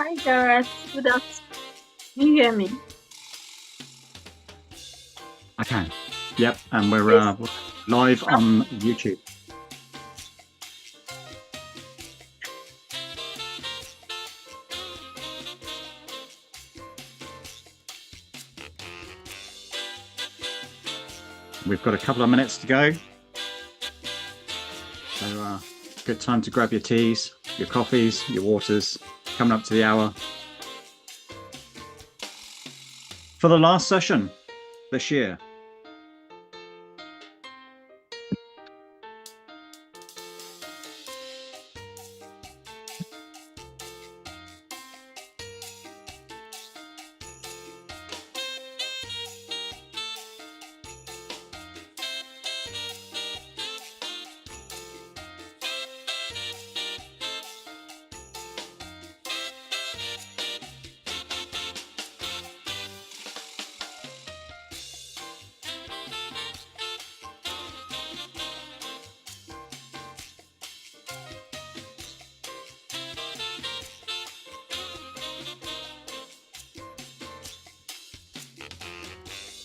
Hi, Gareth. Good afternoon. Can you hear me? I can. Yep, and we're Yes. live on YouTube. We've got a couple of minutes to go. So good time to grab your teas, your coffees, your waters, coming up to the hour. For the last session this year.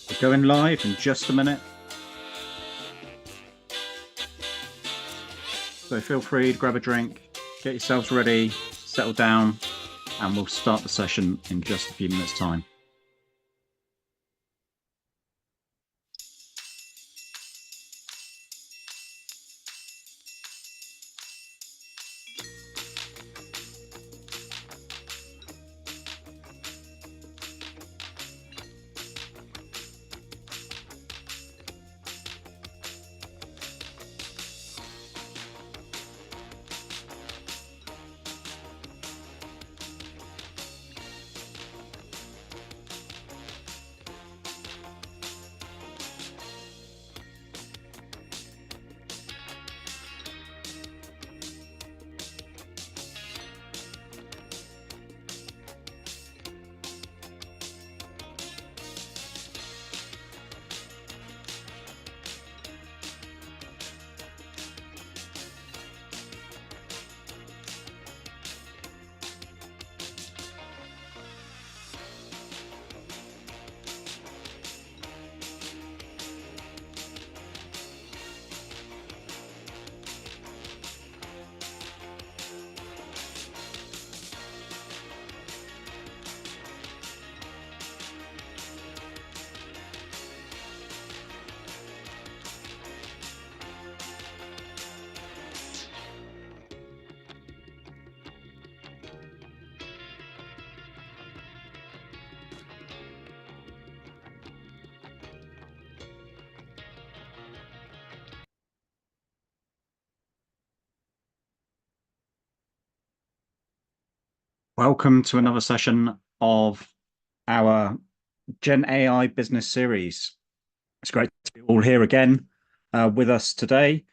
We're going live in just a minute. So feel free to grab a drink, get yourselves ready, settle down, and we'll start the session in just a few minutes' time. Welcome to another session of our GenAI business series. It's great to be all here again with us today.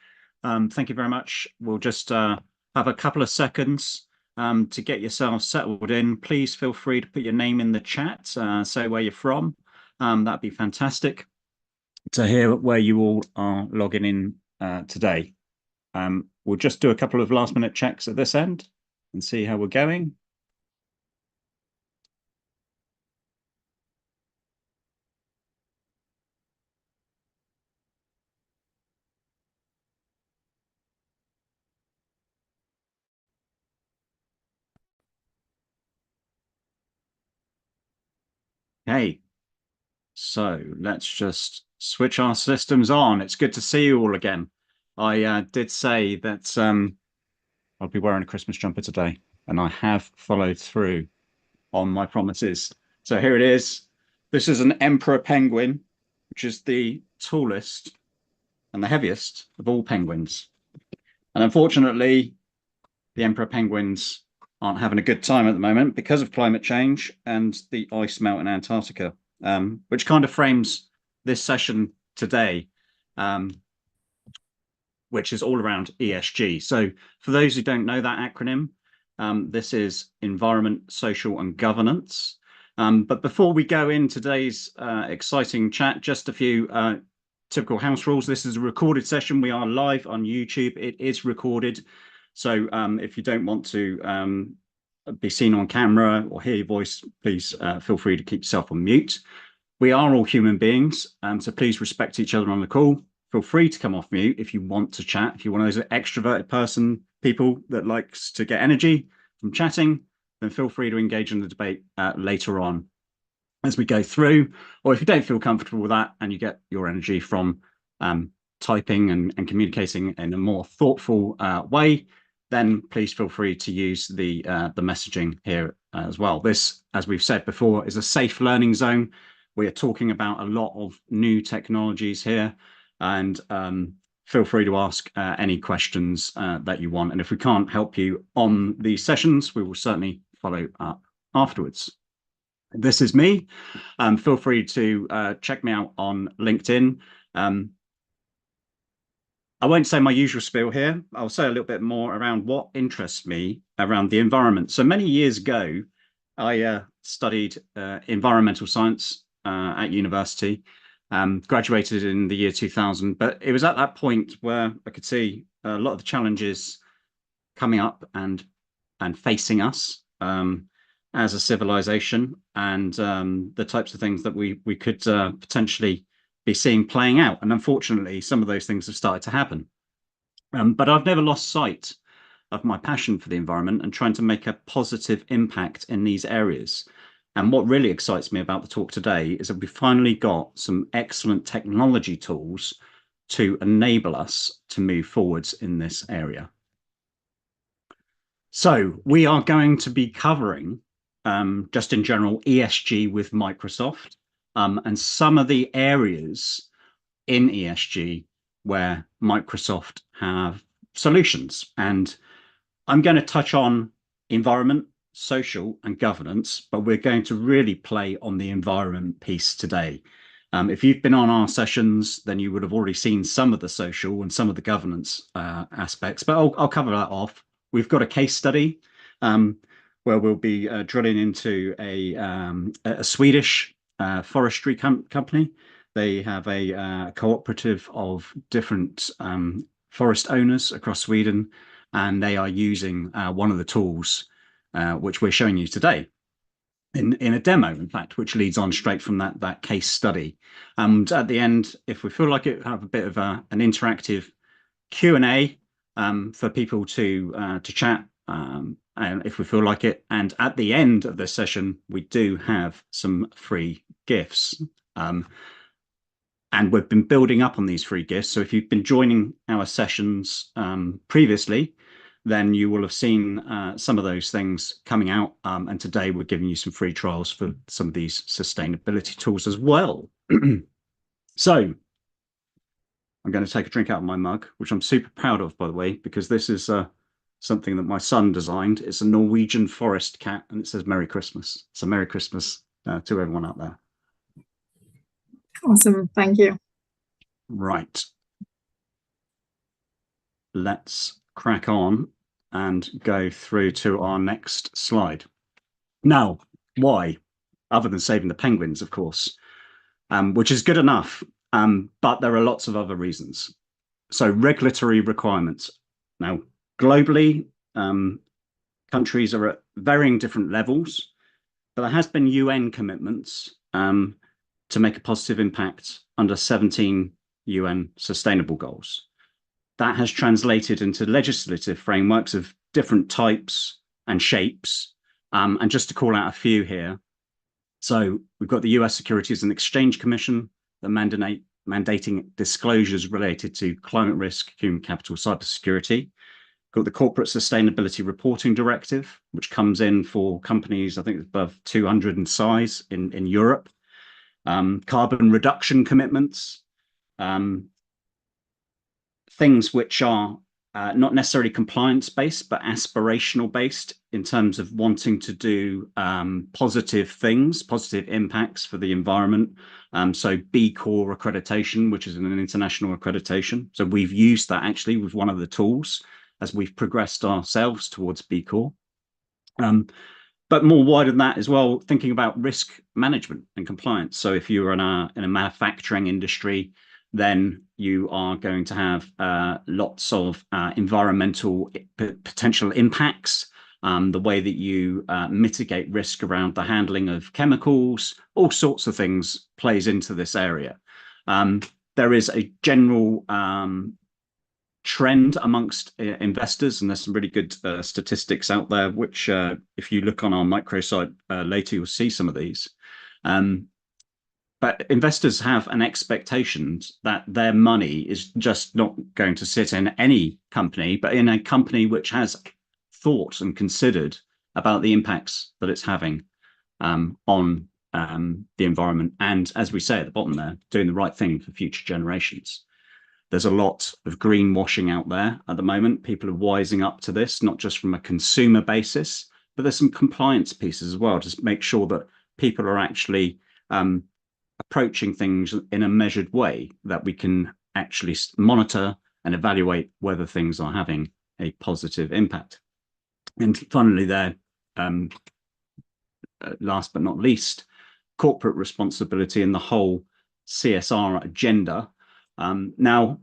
Thank you very much. We'll just have a couple of seconds to get yourselves settled in. Please feel free to put your name in the chat, say where you're from. That'd be fantastic to hear where you all are logging in today. We'll just do a couple of last minute checks at this end and see how we're going. Hey, so let's just switch our systems on. It's good to see you all again. I did say that I'll be wearing a Christmas jumper today, and I have followed through on my promises. So here it is. This is an emperor penguin, which is the tallest and the heaviest of all penguins. And unfortunately, the emperor penguins aren't having a good time at the moment because of climate change and the ice melt in Antarctica, which kind of frames this session today, which is all around ESG. So for those who don't know that acronym, this is environment, social and governance. But before we go in today's exciting chat, just a few typical house rules. This is a recorded session. We are live on YouTube. It is recorded. So if you don't want to be seen on camera or hear your voice, please feel free to keep yourself on mute. We are all human beings, so please respect each other on the call. Feel free to come off mute if you want to chat. If you're one of those extroverted people that likes to get energy from chatting, then feel free to engage in the debate later on as we go through. Or if you don't feel comfortable with that and you get your energy from typing and communicating in a more thoughtful way, then please feel free to use the messaging here as well. This, as we've said before, is a safe learning zone. We are talking about a lot of new technologies here, and feel free to ask any questions that you want. And if we can't help you on these sessions, we will certainly follow up afterwards. This is me. Feel free to check me out on LinkedIn. I won't say my usual spiel here. I'll say a little bit more around what interests me around the environment. So many years ago, I studied environmental science at university, graduated in the year 2000. But it was at that point where I could see a lot of the challenges coming up and facing us as a civilization, and the types of things that we could potentially be seeing playing out. And unfortunately, some of those things have started to happen. But I've never lost sight of my passion for the environment and trying to make a positive impact in these areas. And what really excites me about the talk today is that we finally got some excellent technology tools to enable us to move forwards in this area. So we are going to be covering, just in general, ESG with Microsoft, and some of the areas in ESG where Microsoft have solutions. And I'm going to touch on environment, social, and governance, but we're going to really play on the environment piece today. If you've been on our sessions, then you would have already seen some of the social and some of the governance aspects, but I'll cover that off. We've got a case study where we'll be drilling into a Swedish forestry company. They have a cooperative of different forest owners across Sweden, and they are using one of the tools which we're showing you today in a demo, in fact, which leads on straight from that case study. And at the end, if we feel like it, have a bit of an interactive Q&A for people to chat, and if we feel like it. And at the end of this session, we do have some free gifts. And we've been building up on these free gifts. So if you've been joining our sessions previously, then you will have seen some of those things coming out. And today we're giving you some free trials for some of these sustainability tools as well. So I'm going to take a drink out of my mug, which I'm super proud of, by the way, because this is something that my son designed. It's a Norwegian forest cat, and it says Merry Christmas. So Merry Christmas to everyone out there. Awesome. Thank you. Right. Let's crack on and go through to our next slide. Now, why? Other than saving the penguins, of course, which is good enough, but there are lots of other reasons. So regulatory requirements. Now, globally, countries are at varying different levels, but there has been UN commitments to make a positive impact under 17 UN sustainable goals. That has translated into legislative frameworks of different types and shapes. And just to call out a few here. So we've got the US Securities and Exchange Commission that mandating disclosures related to climate risk, human capital, cybersecurity. Got the Corporate Sustainability Reporting Directive, which comes in for companies, I think it's above 200 in size in Europe. Carbon reduction commitments, things which are not necessarily compliance-based, but aspirational-based in terms of wanting to do positive things, positive impacts for the environment. So B Corp accreditation, which is an international accreditation. So we've used that actually with one of the tools as we've progressed ourselves towards B Corp. But more wider than that as well, thinking about risk management and compliance. So if you're in a manufacturing industry, then you are going to have lots of environmental potential impacts. the way that you mitigate risk around the handling of chemicals, all sorts of things plays into this area. There is a general trend amongst investors, and there's some really good statistics out there, which if you look on our microsite later, you'll see some of these. But investors have an expectation that their money is just not going to sit in any company, but in a company which has thought and considered about the impacts that it's having on the environment. And as we say at the bottom there, doing the right thing for future generations. There's a lot of greenwashing out there at the moment. People are wising up to this, not just from a consumer basis, but there's some compliance pieces as well to make sure that people are actually approaching things in a measured way, that we can actually monitor and evaluate whether things are having a positive impact. And finally there, last but not least, corporate responsibility and the whole CSR agenda. Now,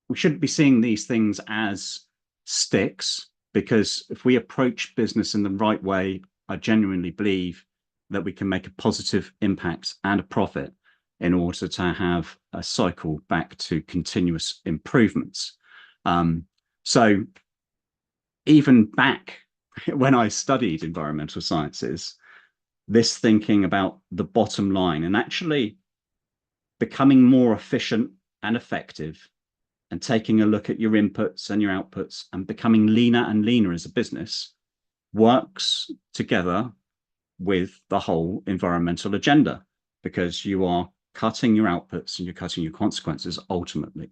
we shouldn't be seeing these things as sticks, because if we approach business in the right way, I genuinely believe that we can make a positive impact and a profit in order to have a cycle back to continuous improvements. So even back when I studied environmental sciences, this thinking about the bottom line and actually becoming more efficient and effective and taking a look at your inputs and your outputs and becoming leaner and leaner as a business works together with the whole environmental agenda, because you are cutting your outputs and you're cutting your consequences ultimately.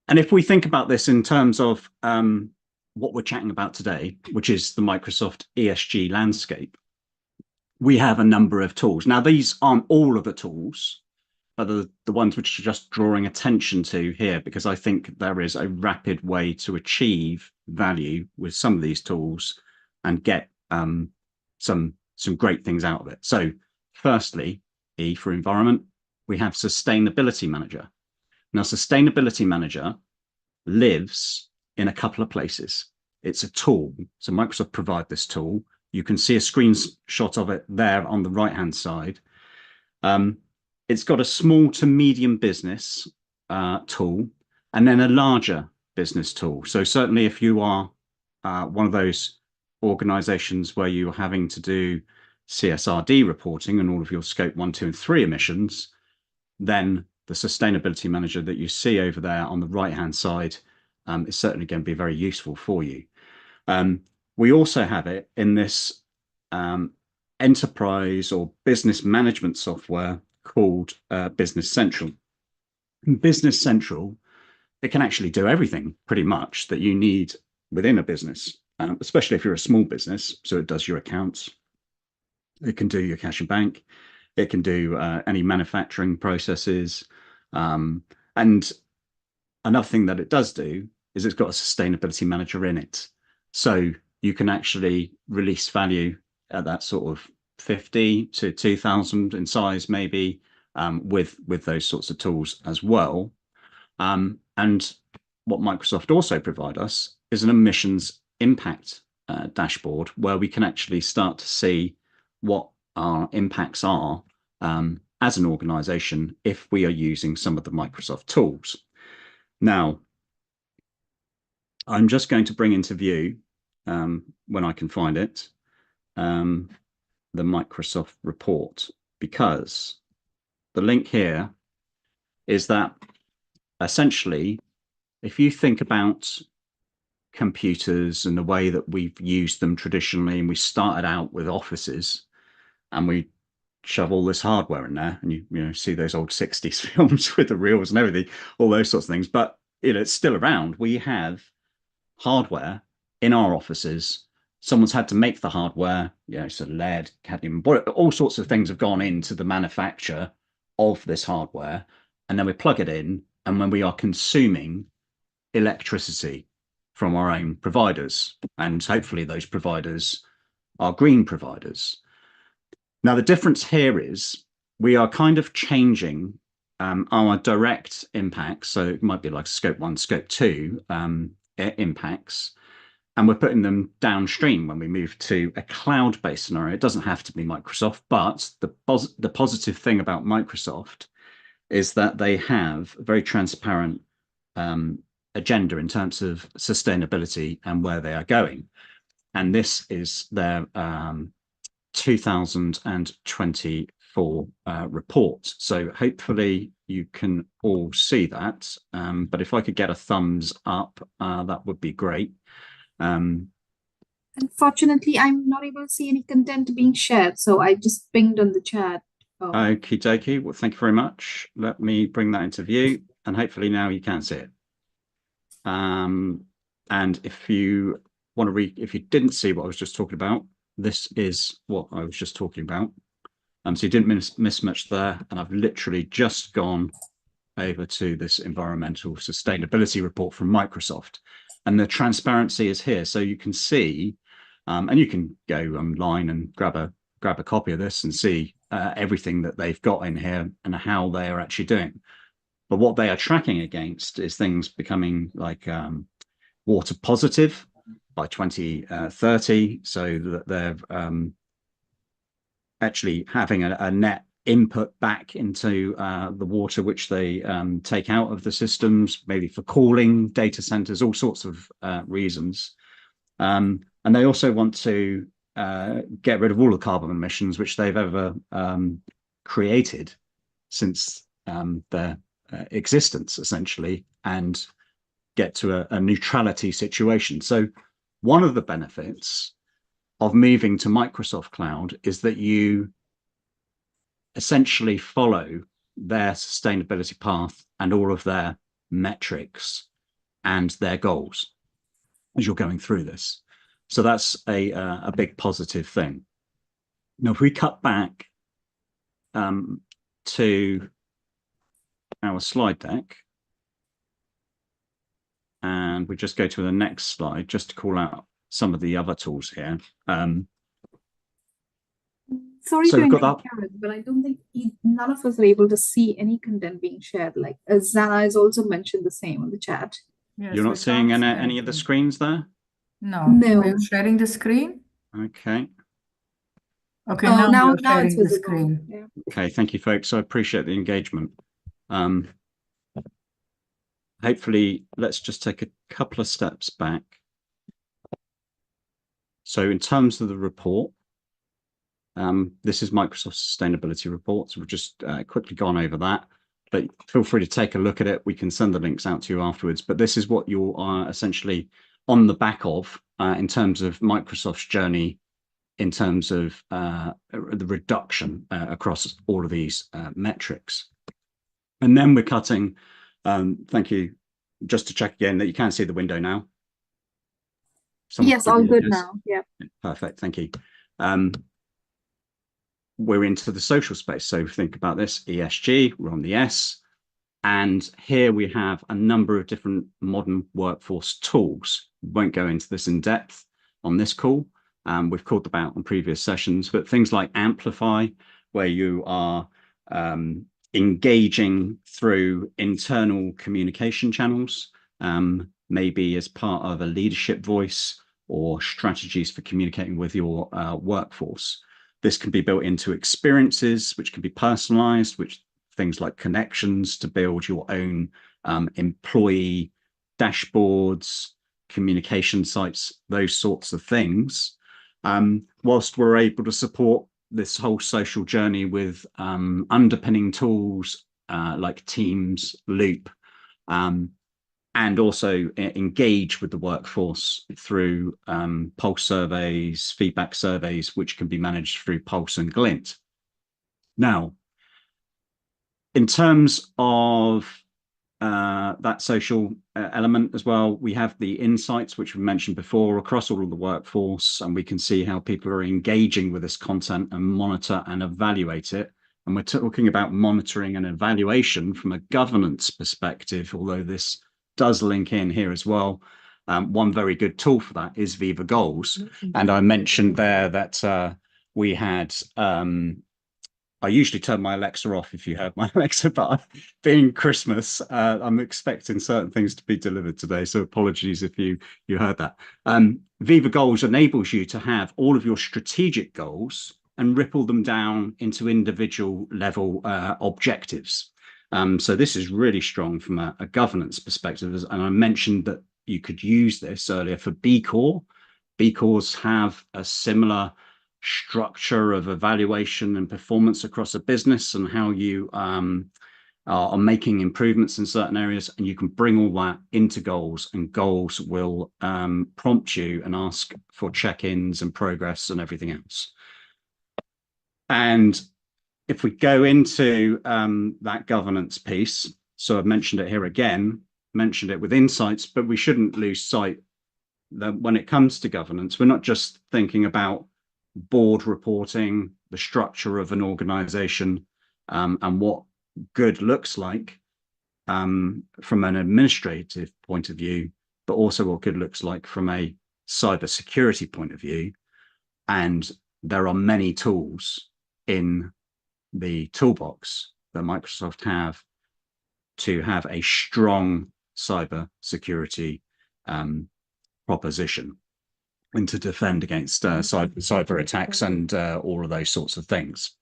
And if we think about this in terms of what we're chatting about today, which is the Microsoft ESG landscape, we have a number of tools. Now, these aren't all of the tools, but the ones which are just drawing attention to here, because I think there is a rapid way to achieve value with some of these tools and get some great things out of it. So firstly, E for environment, we have Sustainability Manager. Now, Sustainability Manager lives in a couple of places. It's a tool. So Microsoft provide this tool. You can see a screenshot of it there on the right-hand side. It's got a small to medium business tool, and then a larger business tool. So certainly if you are one of those organizations where you're having to do CSRD reporting and all of your scope 1, 2, and 3 emissions, then the Sustainability Manager that you see over there on the right-hand side is certainly going to be very useful for you. We also have it in this enterprise or business management software called Business Central. Business Central, it can actually do everything pretty much that you need within a business, especially if you're a small business. So it does your accounts, it can do your cash and bank, it can do any manufacturing processes. And another thing that it does do is it's got a sustainability manager in it. So you can actually release value at that sort of 50 to 2,000 in size, maybe, with those sorts of tools as well. And what Microsoft also provide us is an emissions impact dashboard, where we can actually start to see what our impacts are as an organization if we are using some of the Microsoft tools. Now, I'm just going to bring into view, when I can find it, the Microsoft report, because the link here is that essentially, if you think about computers and the way that we've used them traditionally, and we started out with offices and we shove all this hardware in there, and you see those old 60s films with the reels and everything, all those sorts of things, but it's still around. We have hardware in our offices. Someone's had to make the hardware, so lead, cadmium, all sorts of things have gone into the manufacture of this hardware, and then we plug it in, and when we are consuming electricity from our own providers, and hopefully those providers are green providers. Now, the difference here is we are kind of changing our direct impacts. So it might be like scope 1, scope 2 impacts. and we're putting them downstream when we move to a cloud-based scenario. It doesn't have to be Microsoft, but the positive thing about Microsoft is that they have a very transparent agenda in terms of sustainability and where they are going. And this is their 2024 report. So hopefully you can all see that. But if I could get a thumbs up, that would be great. Unfortunately, I'm not able to see any content being shared, so I just pinged on the chat. Okie dokie. Well, thank you very much. Let me bring that into view, and hopefully now you can see it. And if you want to read, if you didn't see what I was just talking about, this is what I was just talking about. So you didn't miss much there, and I've literally just gone over to this environmental sustainability report from Microsoft, and the transparency is here, so you can see, and you can go online and grab a copy of this and see everything that they've got in here and how they are actually doing. But what they are tracking against is things becoming like water positive by 2030, so that they're actually having a net input back into the water which they take out of the systems, maybe for cooling data centers, all sorts of reasons. And they also want to get rid of all the carbon emissions which they've ever created since their existence, essentially, and get to a neutrality situation. So one of the benefits of moving to Microsoft Cloud is that you essentially follow their sustainability path and all of their metrics and their goals as you're going through this. So that's a big positive thing. Now, if we cut back to our slide deck, and we just go to the next slide, just to call out some of the other tools here. Sorry to interrupt, but I don't think none of us are able to see any content being shared. Like Zana has also mentioned the same on the chat. Yes, You're not seeing any of the screens there? No. No. Are you sharing the screen? Okay. Okay, now you're sharing it's the visible. screen. Yeah. Okay, thank you, folks. I appreciate the engagement. Hopefully, let's just take a couple of steps back. So in terms of the report, this is Microsoft's sustainability report. So we've just quickly gone over that, but feel free to take a look at it. We can send the links out to you afterwards. But this is what you are essentially on the back of in terms of Microsoft's journey, in terms of the reduction across all of these metrics. And then we're cutting, thank you, just to check again that you can see the window now. Yes, all good now. Yeah. Perfect, thank you. We're into the social space. So think about this, ESG, we're on the S. And here we have a number of different modern workforce tools. We won't go into this in depth on this call. We've called them out on previous sessions, but things like Amplify, where you are engaging through internal communication channels, maybe as part of a leadership voice or strategies for communicating with your workforce. This can be built into experiences, which can be personalized, which things like connections to build your own employee dashboards, communication sites, those sorts of things. Whilst we're able to support this whole social journey with underpinning tools like Teams, Loop, and also engage with the workforce through pulse surveys, feedback surveys, which can be managed through Pulse and Glint. Now, in terms of that social element as well, we have the insights, which we mentioned before, across all of the workforce, and we can see how people are engaging with this content and monitor and evaluate it. And we're talking about monitoring and evaluation from a governance perspective, although this does link in here as well. One very good tool for that is Viva Goals. And I mentioned there that we had, I usually turn my Alexa off if you heard my Alexa, but being Christmas, I'm expecting certain things to be delivered today. So apologies if you heard that. Viva Goals enables you to have all of your strategic goals and ripple them down into individual level objectives. So this is really strong from a governance perspective. And I mentioned that you could use this earlier for B Corps. B Corps have a similar structure of evaluation and performance across a business and how you are making improvements in certain areas, and you can bring all that into goals, and goals will prompt you and ask for check-ins and progress and everything else. And if we go into that governance piece, so I've mentioned it here again, mentioned it with insights, but we shouldn't lose sight that when it comes to governance, we're not just thinking about board reporting, the structure of an organization, and what good looks like from an administrative point of view, but also what good looks like from a cybersecurity point of view. And there are many tools in the toolbox that Microsoft have to have a strong cybersecurity proposition and to defend against cyber attacks and all of those sorts of things.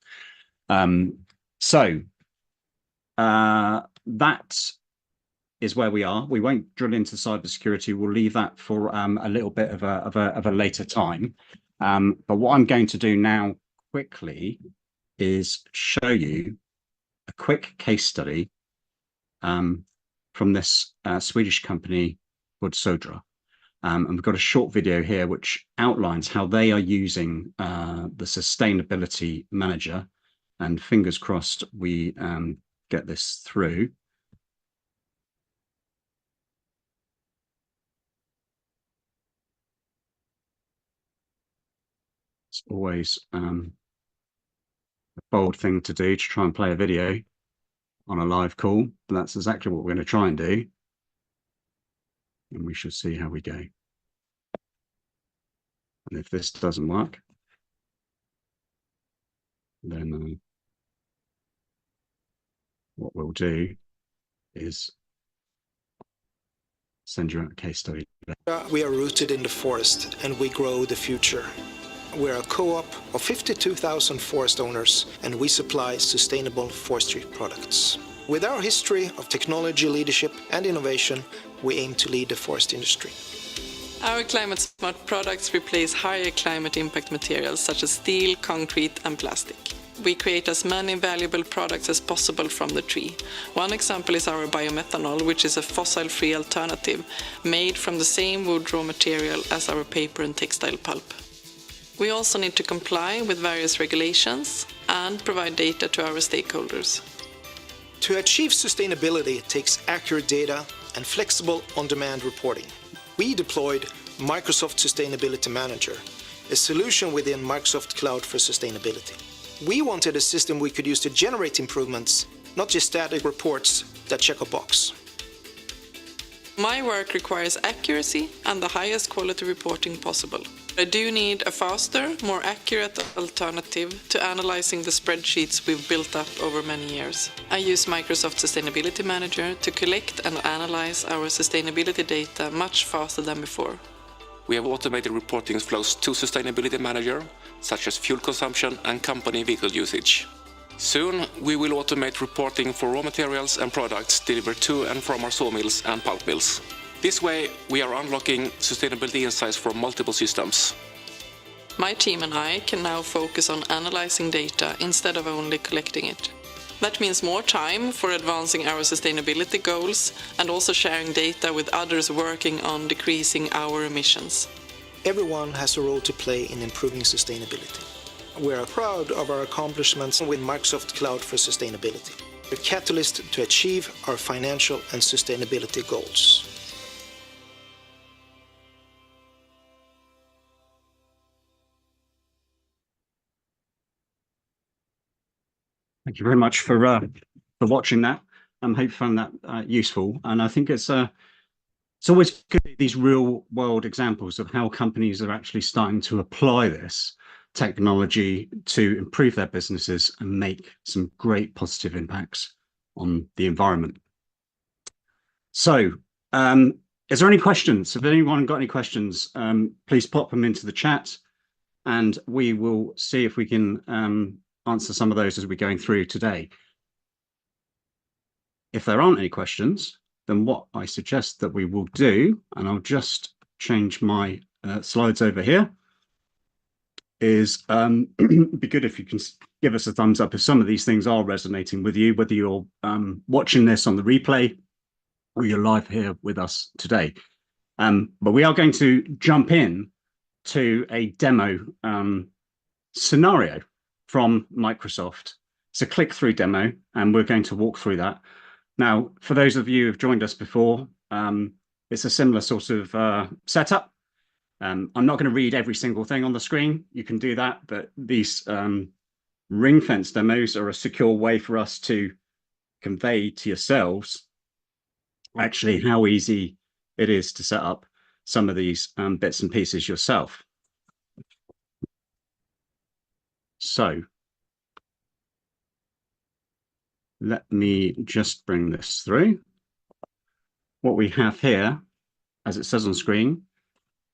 So that is where we are. We won't drill into cybersecurity. We'll leave that for a little bit of a later time. But what I'm going to do now quickly is show you a quick case study from this Swedish company called Sodra. And we've got a short video here which outlines how they are using the sustainability manager, and fingers crossed we get this through. It's always a bold thing to do, to try and play a video on a live call, but that's exactly what we're going to try and do. And we shall see how we go. And if this doesn't work, then what we'll do is send you out a case study. We are rooted in the forest and we grow the future. We're a co-op of 52,000 forest owners, and we supply sustainable forestry products. With our history of technology leadership and innovation, we aim to lead the forest industry. Our climate-smart products replace higher climate impact materials such as steel, concrete and plastic. We create as many valuable products as possible from the tree. One example is our biomethanol, which is a fossil-free alternative made from the same wood raw material as our paper and textile pulp. We also need to comply with various regulations and provide data to our stakeholders. To achieve sustainability, it takes accurate data and flexible on-demand reporting. We deployed Microsoft Sustainability Manager, a solution within Microsoft Cloud for Sustainability. We wanted a system we could use to generate improvements, not just static reports that check a box. My work requires accuracy and the highest quality reporting possible. I do need a faster, more accurate alternative to analyzing the spreadsheets we've built up over many years. I use Microsoft Sustainability Manager to collect and analyze our sustainability data much faster than before. We have automated reporting flows to Sustainability Manager, such as fuel consumption and company vehicle usage. Soon, we will automate reporting for raw materials and products delivered to and from our sawmills and pulp mills. This way, we are unlocking sustainability insights from multiple systems. My team and I can now focus on analyzing data instead of only collecting it. That means more time for advancing our sustainability goals and also sharing data with others working on decreasing our emissions. Everyone has a role to play in improving sustainability. We are proud of our accomplishments with Microsoft Cloud for Sustainability, a catalyst to achieve our financial and sustainability goals. Thank you very much for watching that. I hope you found that useful. And I think it's always good, these real world examples of how companies are actually starting to apply this technology to improve their businesses and make some great positive impacts on the environment. So is there any questions? Have anyone got any questions? Please pop them into the chat, and we will see if we can answer some of those as we're going through today. If there aren't any questions, then what I suggest that we will do, and I'll just change my slides over here, is it'd be good if you can give us a thumbs up if some of these things are resonating with you, whether you're watching this on the replay or you're live here with us today. But we are going to jump in to a demo scenario from Microsoft. It's a click-through demo, and we're going to walk through that. Now, for those of you who've joined us before, it's a similar sort of setup. I'm not going to read every single thing on the screen. You can do that, but these ring-fence demos are a secure way for us to convey to yourselves actually how easy it is to set up some of these bits and pieces yourself. So let me just bring this through. What we have here, as it says on screen,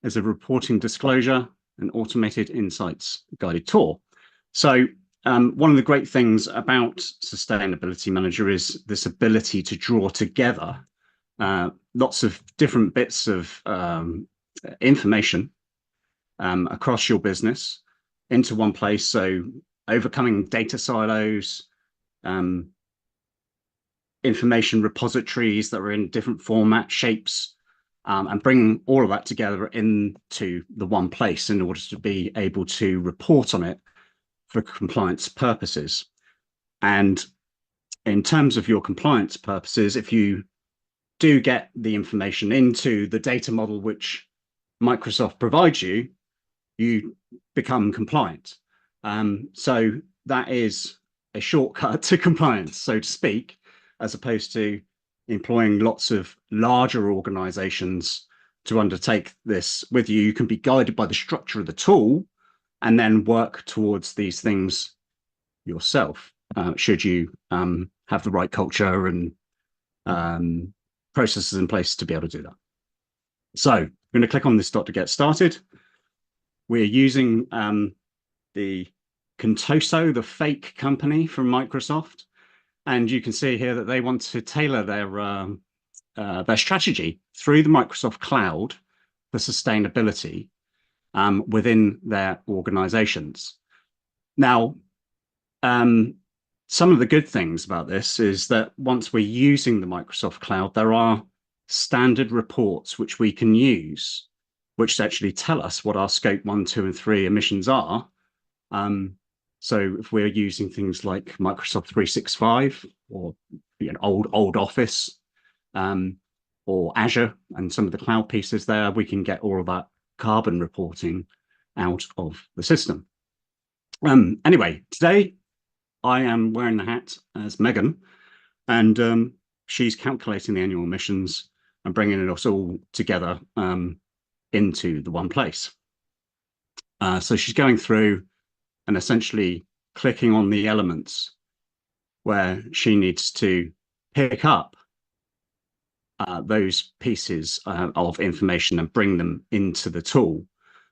is a reporting disclosure and automated insights guided tour. So one of the great things about Sustainability Manager is this ability to draw together lots of different bits of information across your business into one place. So overcoming data silos, information repositories that are in different format shapes, and bringing all of that together into the one place in order to be able to report on it for compliance purposes. And in terms of your compliance purposes, if you do get the information into the data model which Microsoft provides you, you become compliant. So that is a shortcut to compliance, so to speak, as opposed to employing lots of larger organizations to undertake this with you. You can be guided by the structure of the tool and then work towards these things yourself, should you have the right culture and processes in place to be able to do that. So I'm going to click on this dot to get started. We're using the Contoso, the fake company from Microsoft. And you can see here that they want to tailor their strategy through the Microsoft Cloud for sustainability within their organizations. Now, some of the good things about this is that once we're using the Microsoft Cloud, there are standard reports which we can use, which actually tell us what our scope 1, 2, and 3 emissions are. So if we're using things like Microsoft 365 or old Office or Azure and some of the cloud pieces there, we can get all of that carbon reporting out of the system. Anyway, today I am wearing the hat as Megan, and she's calculating the annual emissions and bringing us all together into the one place. So she's going through and essentially clicking on the elements where she needs to pick up those pieces of information and bring them into the tool.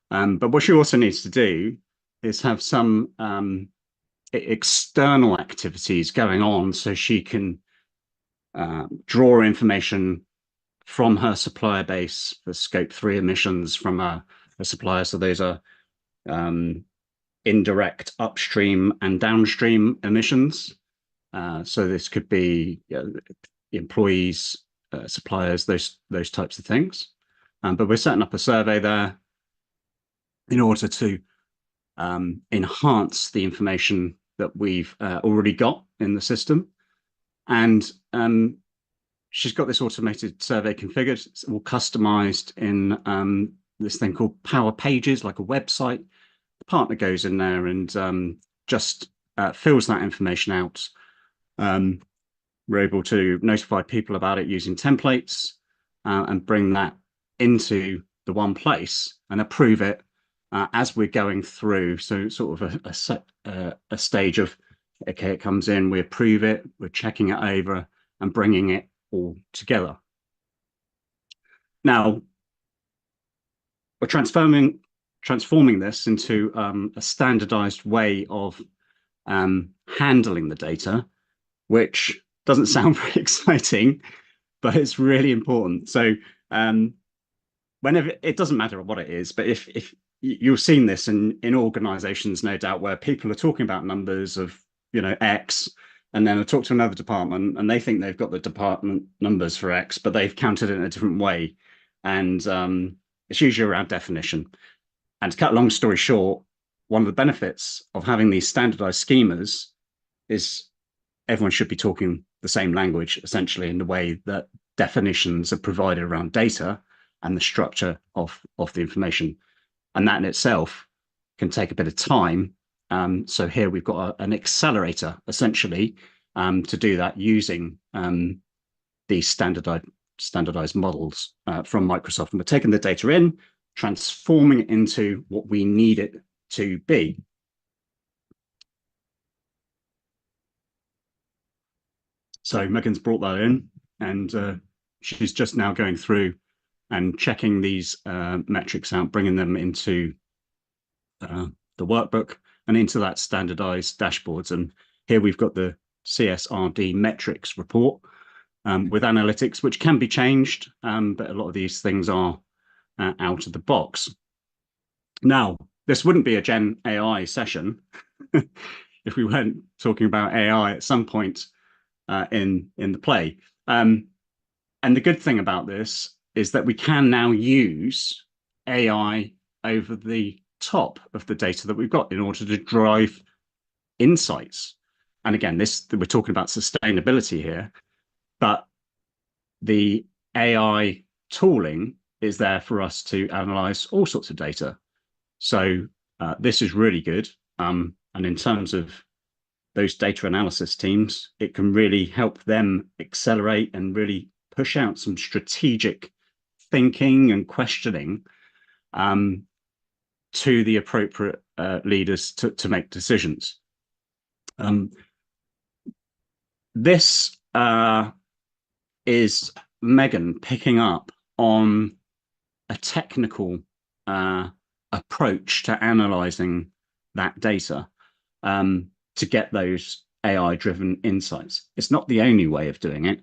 But what she also needs to do is have some external activities going on so she can draw information from her supplier base for scope 3 emissions from a supplier. So those are indirect upstream and downstream emissions. So this could be employees, suppliers, those types of things. But we're setting up a survey there in order to enhance the information that we've already got in the system. And she's got this automated survey configured. It's all customized in this thing called Power Pages, like a website. The partner goes in there and just fills that information out. We're able to notify people about it using templates and bring that into the one place and approve it as we're going through. So sort of a stage of, okay, it comes in, we approve it, we're checking it over and bringing it all together. Now, we're transforming this into a standardized way of handling the data, which doesn't sound very exciting, but it's really important. So whenever, it doesn't matter what it is, but if you've seen this in organizations, no doubt, where people are talking about numbers of, X, and then I talk to another department and they think they've got the department numbers for X, but they've counted it in a different way. And it's usually around definition. And to cut a long story short, one of the benefits of having these standardized schemas is everyone should be talking the same language, essentially, in the way that definitions are provided around data and the structure of the information. And that in itself can take a bit of time. So here we've got an accelerator, essentially, to do that using these standardized models from Microsoft. And we're taking the data in, transforming it into what we need it to be. So Megan's brought that in, and she's just now going through and checking these metrics out, bringing them into the workbook and into that standardized dashboards. And here we've got the CSRD metrics report with analytics, which can be changed, but a lot of these things are out of the box. Now, this wouldn't be a GenAI session if we weren't talking about AI at some point in the play. And the good thing about this is that we can now use AI over the top of the data that we've got in order to drive insights. And again, we're talking about sustainability here, but the AI tooling is there for us to analyze all sorts of data. So this is really good. And in terms of those data analysis teams, it can really help them accelerate and really push out some strategic thinking and questioning to the appropriate leaders to make decisions. This is Megan picking up on a technical approach to analyzing that data to get those AI-driven insights. It's not the only way of doing it,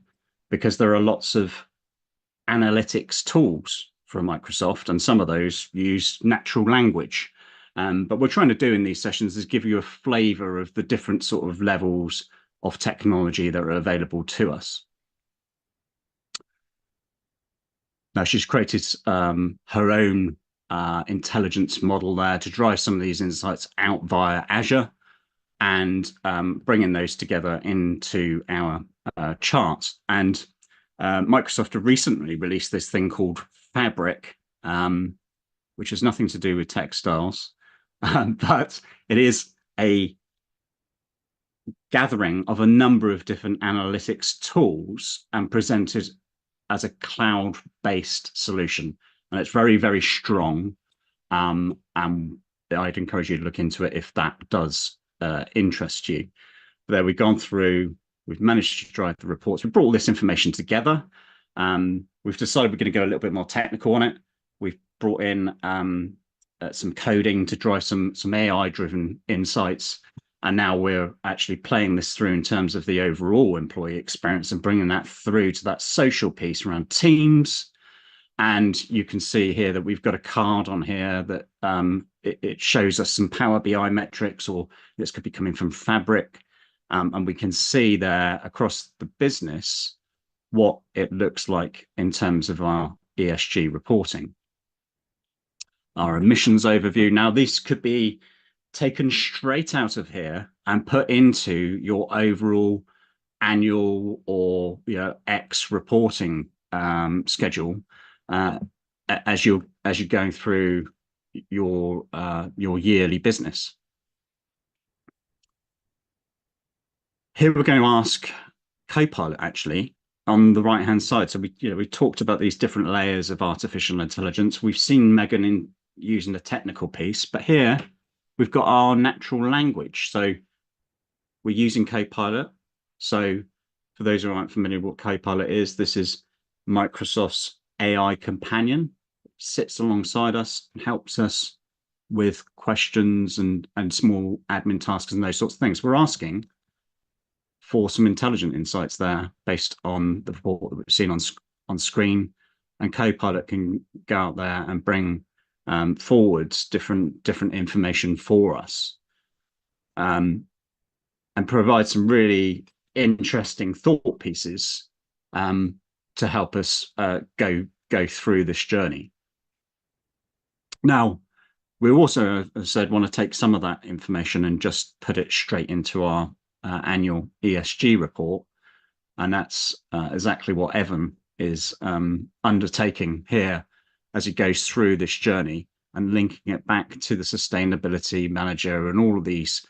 because there are lots of analytics tools from Microsoft, and some of those use natural language. But what we're trying to do in these sessions is give you a flavor of the different sort of levels of technology that are available to us. Now, she's created her own intelligence model there to drive some of these insights out via Azure and bringing those together into our charts. And Microsoft have recently released this thing called Fabric, which has nothing to do with textiles, but it is a gathering of a number of different analytics tools and presented as a cloud-based solution. And it's very, very strong. And I'd encourage you to look into it if that does interest you. But there, we've gone through, we've managed to drive the reports. We've brought all this information together. We've decided we're going to go a little bit more technical on it. We've brought in some coding to drive some AI-driven insights. And now we're actually playing this through in terms of the overall employee experience and bringing that through to that social piece around teams. And you can see here that we've got a card on here that it shows us some Power BI metrics, or this could be coming from Fabric. And we can see there across the business what it looks like in terms of our ESG reporting. Our emissions overview. Now, this could be taken straight out of here and put into your overall annual or X reporting schedule as you're going through your yearly business. Here we're going to ask Copilot actually on the right hand side. So we talked about these different layers of artificial intelligence. We've seen Megan using the technical piece, but here we've got our natural language. So we're using Copilot. So for those who aren't familiar with what Copilot is, this is Microsoft's AI companion, sits alongside us and helps us with questions and small admin tasks and those sorts of things. We're asking for some intelligent insights there based on the report that we've seen on screen, and Copilot can go out there and bring forwards different information for us, and provide some really interesting thought pieces to help us go through this journey. Now, we also, as I said, want to take some of that information and just put it straight into our annual ESG report, and that's exactly what Evan is undertaking here as he goes through this journey and linking it back to the sustainability manager and all of these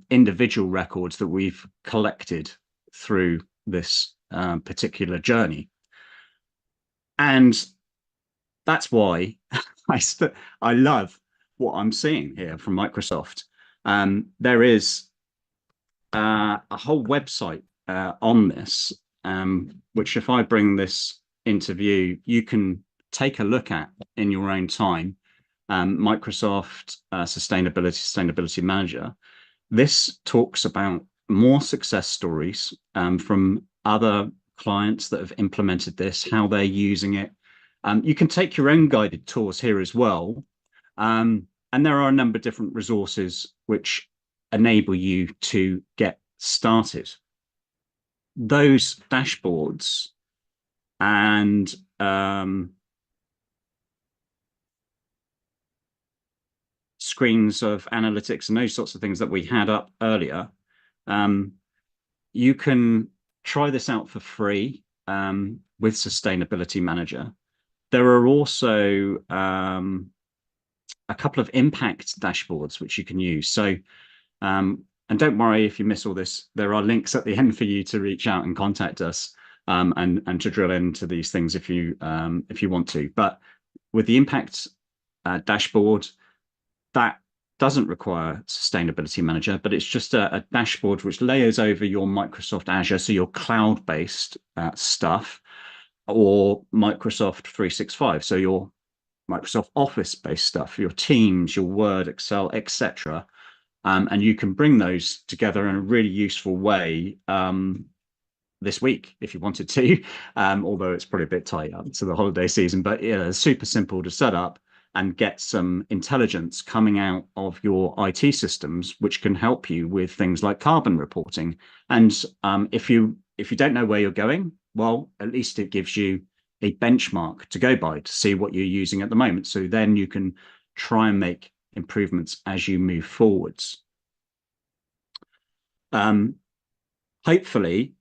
individual records that we've collected through this particular journey. And that's why I love what I'm seeing here from Microsoft. There is a whole website on this, which if I bring this into view, you can take a look at in your own time. Microsoft Sustainability Manager. This talks about more success stories from other clients that have implemented this, how they're using it. You can take your own guided tours here as well. And there are a number of different resources which enable you to get started. Those dashboards and screens of analytics and those sorts of things that we had up earlier, you can try this out for free with Sustainability Manager. There are also a couple of impact dashboards which you can use. So, and don't worry if you miss all this, there are links at the end for you to reach out and contact us and to drill into these things if you want to. But with the impact dashboard, that doesn't require Sustainability Manager, but it's just a dashboard which layers over your Microsoft Azure, so your cloud-based stuff, or Microsoft 365, so your Microsoft Office-based stuff, your Teams, your Word, Excel, etc. And you can bring those together in a really useful way this week if you wanted to, although it's probably a bit tight up to the holiday season. But yeah, super simple to set up and get some intelligence coming out of your IT systems, which can help you with things like carbon reporting. And if you don't know where you're going, well, at least it gives you a benchmark to go by to see what you're using at the moment. So then you can try and make improvements as you move forwards. Hopefully,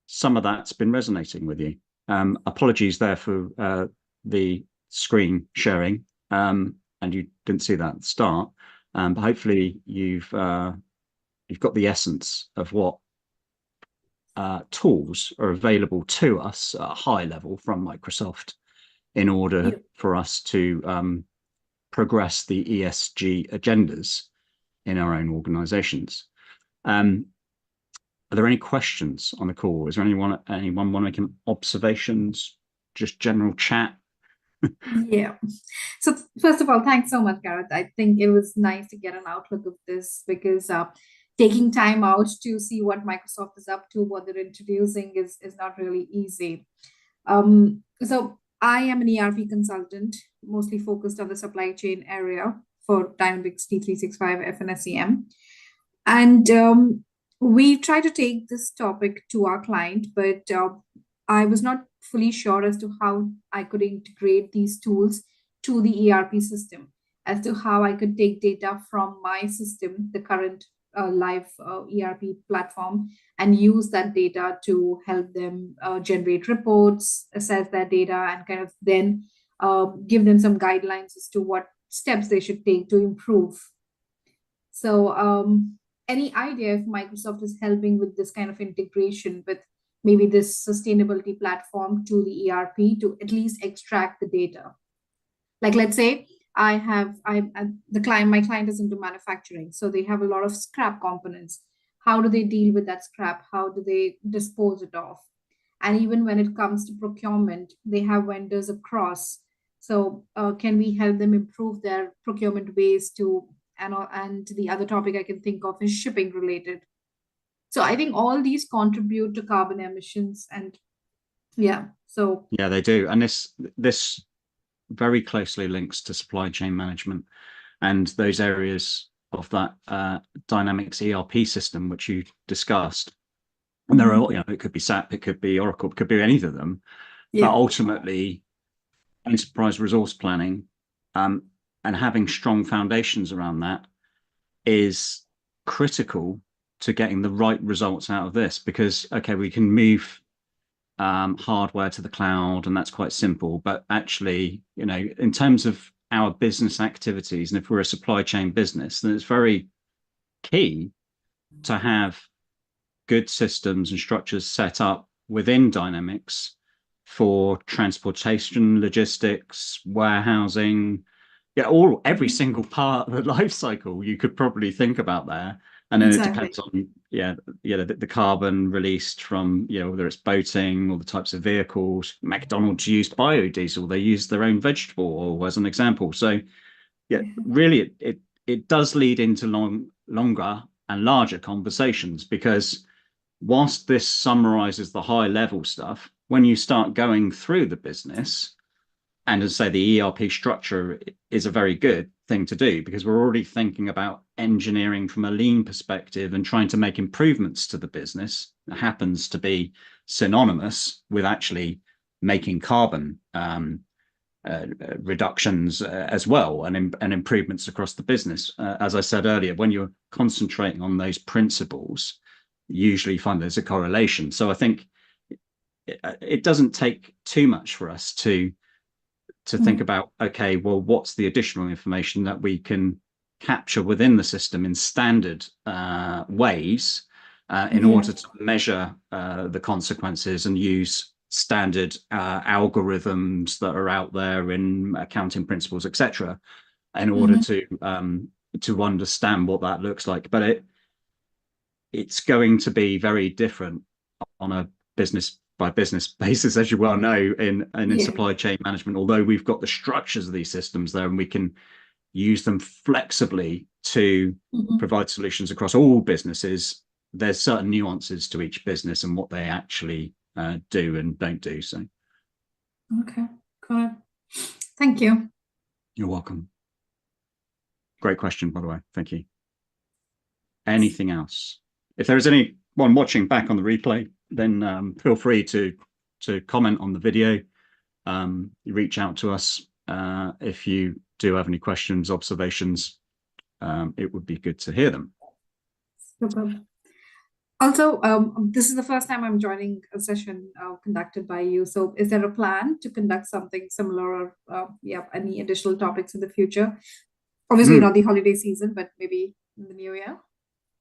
some of that's been resonating with you. Apologies there for the screen sharing, and you didn't see that at the start. But hopefully you've got the essence of what tools are available to us at a high level from Microsoft in order for us to progress the ESG agendas in our own organizations. Are there any questions on the call? Is there anyone want to make any observations, just general chat? Yeah. So first of all, thanks so much, Gareth. I think it was nice to get an outlook of this, because taking time out to see what Microsoft is up to, what they're introducing is not really easy. So I am an ERP consultant, mostly focused on the supply chain area for Dynamics D365 FNSEM. And we try to take this topic to our client, but I was not fully sure as to how I could integrate these tools to the ERP system, as to how I could take data from my system, the current live ERP platform, and use that data to help them generate reports, assess their data, and kind of then give them some guidelines as to what steps they should take to improve. So any idea if Microsoft is helping with this kind of integration with maybe this sustainability platform to the ERP to at least extract the data? Like, let's say my client is into manufacturing, so they have a lot of scrap components. How do they deal with that scrap? How do they dispose it of? And even when it comes to procurement, they have vendors across. So can we help them improve their procurement ways to, and the other topic I can think of is shipping related. So I think all these contribute to carbon emissions, and yeah, so Yeah, they do. And this very closely links to supply chain management and those areas of that Dynamics ERP system, which you discussed. And there are, it could be SAP, it could be Oracle, it could be any of them. yeah. But ultimately, enterprise resource planning and having strong foundations around that is critical to getting the right results out of this. Because, okay, we can move hardware to the cloud, and that's quite simple. But actually, in terms of our business activities, and if we're a supply chain business, then it's very key to have good systems and structures set up within Dynamics for transportation, logistics, warehousing, every single part of the life cycle you could probably think about there. And then it depends on the carbon released from whether it's boating or the types of vehicles. McDonald's used biodiesel; they use their own vegetable oil as an example. So really it does lead into longer and larger conversations, because whilst this summarizes the high level stuff, when you start going through the business, and as I say, the ERP structure is a very good thing to do, because we're already thinking about engineering from a lean perspective and trying to make improvements to the business. That happens to be synonymous with actually making carbon reductions as well, and improvements across the business. As I said earlier, when you're concentrating on those principles, you usually find there's a correlation. So I think it doesn't take too much for us to think about, okay, well, what's the additional information that we can capture within the system in standard ways in order to measure the consequences and use standard algorithms that are out there in accounting principles, etc., in order to understand what that looks like. But it's going to be very different on a business by business basis, as you well know, in supply chain management. Although we've got the structures of these systems there, and we can use them flexibly to provide solutions across all businesses, there's certain nuances to each business and what they actually do and don't do. So okay, got it. Thank you. You're welcome. Great question, by the way. Thank you. Anything else? If there is anyone watching back on the replay, then feel free to comment on the video. Reach out to us if you do have any questions, observations. It would be good to hear them. Super. Also, this is the first time I'm joining a session conducted by you. So is there a plan to conduct something similar, or any additional topics in the future? Obviously not the holiday season, but maybe in the new year.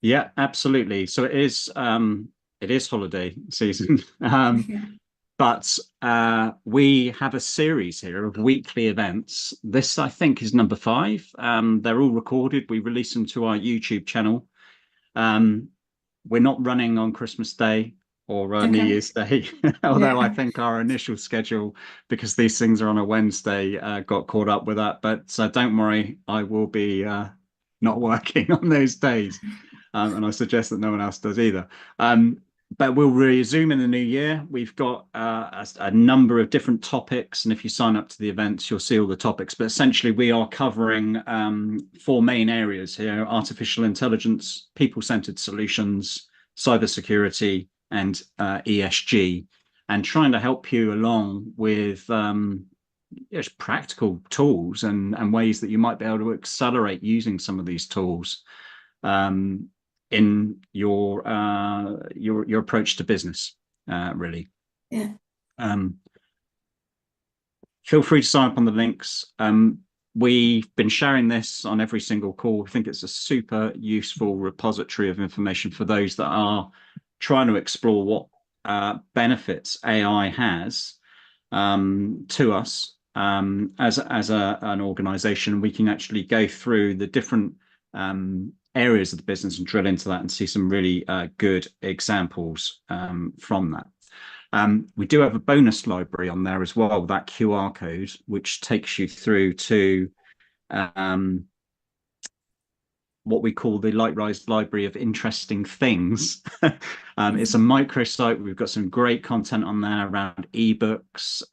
Yeah, absolutely. So it is holiday season. But we have a series here of weekly events. This, I think, is number 5. They're all recorded. We release them to our YouTube channel. We're not running on Christmas Day or New Year's Day, although I think our initial schedule, because these things are on a Wednesday, got caught up with that. But don't worry, I will be not working on those days. And I suggest that no one else does either. But we'll resume in the new year. We've got a number of different topics, and if you sign up to the events, you'll see all the topics. But essentially, we are covering 4 main areas here: artificial intelligence, people-centered solutions, cybersecurity, and ESG, and trying to help you along with practical tools and ways that you might be able to accelerate using some of these tools in your approach to business, really. Feel free to sign up on the links. We've been sharing this on every single call. I think it's a super useful repository of information for those that are trying to explore what benefits AI has to us as an organization. We can actually go through the different areas of the business and drill into that and see some really good examples from that. We do have a bonus library on there as well, that QR code, which takes you through to what we call the Lightrise Library of Interesting Things. It's a microsite. We've got some great content on there around ebooks,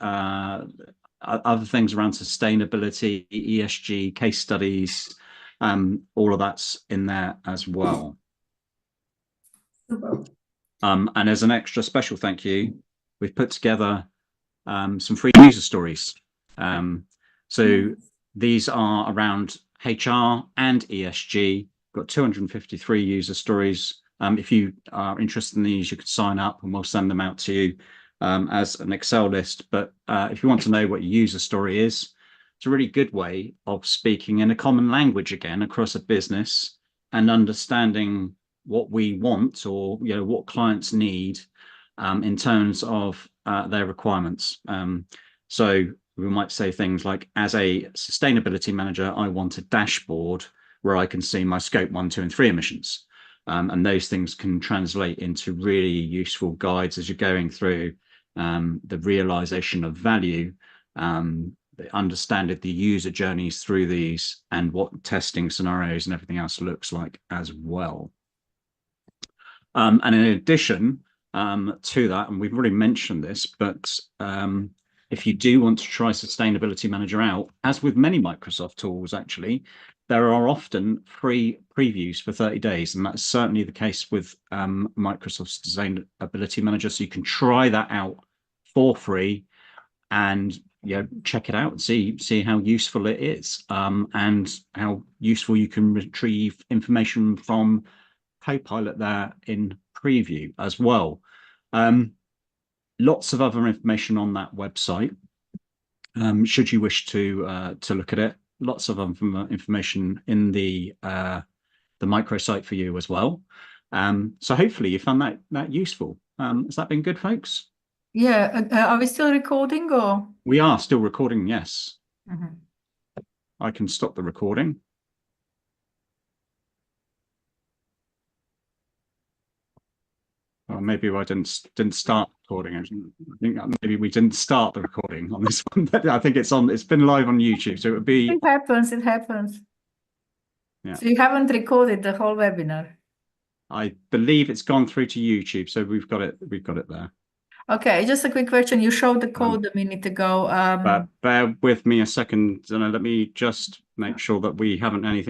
other things around sustainability, ESG, case studies, all of that's in there as well. And as an extra special thank you, we've put together some free user stories. So these are around HR and ESG. Got 253 user stories. If you are interested in these, you can sign up and we'll send them out to you as an Excel list. But if you want to know what your user story is, it's a really good way of speaking in a common language again across a business and understanding what we want, or what clients need in terms of their requirements. So we might say things like, as a sustainability manager, I want a dashboard where I can see my scope 1, 2, and 3 emissions. And those things can translate into really useful guides as you're going through the realization of value, understanding the user journeys through these, and what testing scenarios and everything else looks like as well. And in addition to that, and we've already mentioned this, but if you do want to try Sustainability Manager out, as with many Microsoft tools, actually, there are often free previews for 30 days. And that's certainly the case with Microsoft Sustainability Manager. So you can try that out for free and check it out and see how useful it is, and how useful you can retrieve information from Copilot there in preview as well. Lots of other information on that website, should you wish to look at it. Lots of information in the microsite for you as well. So hopefully you found that useful. Has that been good, folks? Yeah. Are we still recording, or? We are still recording, yes. Mhm. I can stop the recording. Or maybe I didn't start recording. I think maybe we didn't start the recording on this one, but I think it's been live on YouTube, so it would be. It happens. Yeah. So you haven't recorded the whole webinar. I believe it's gone through to YouTube, so we've got it there. Okay, just a quick question. You showed the code a minute ago. But bear with me a second, and let me just make sure that we haven't anything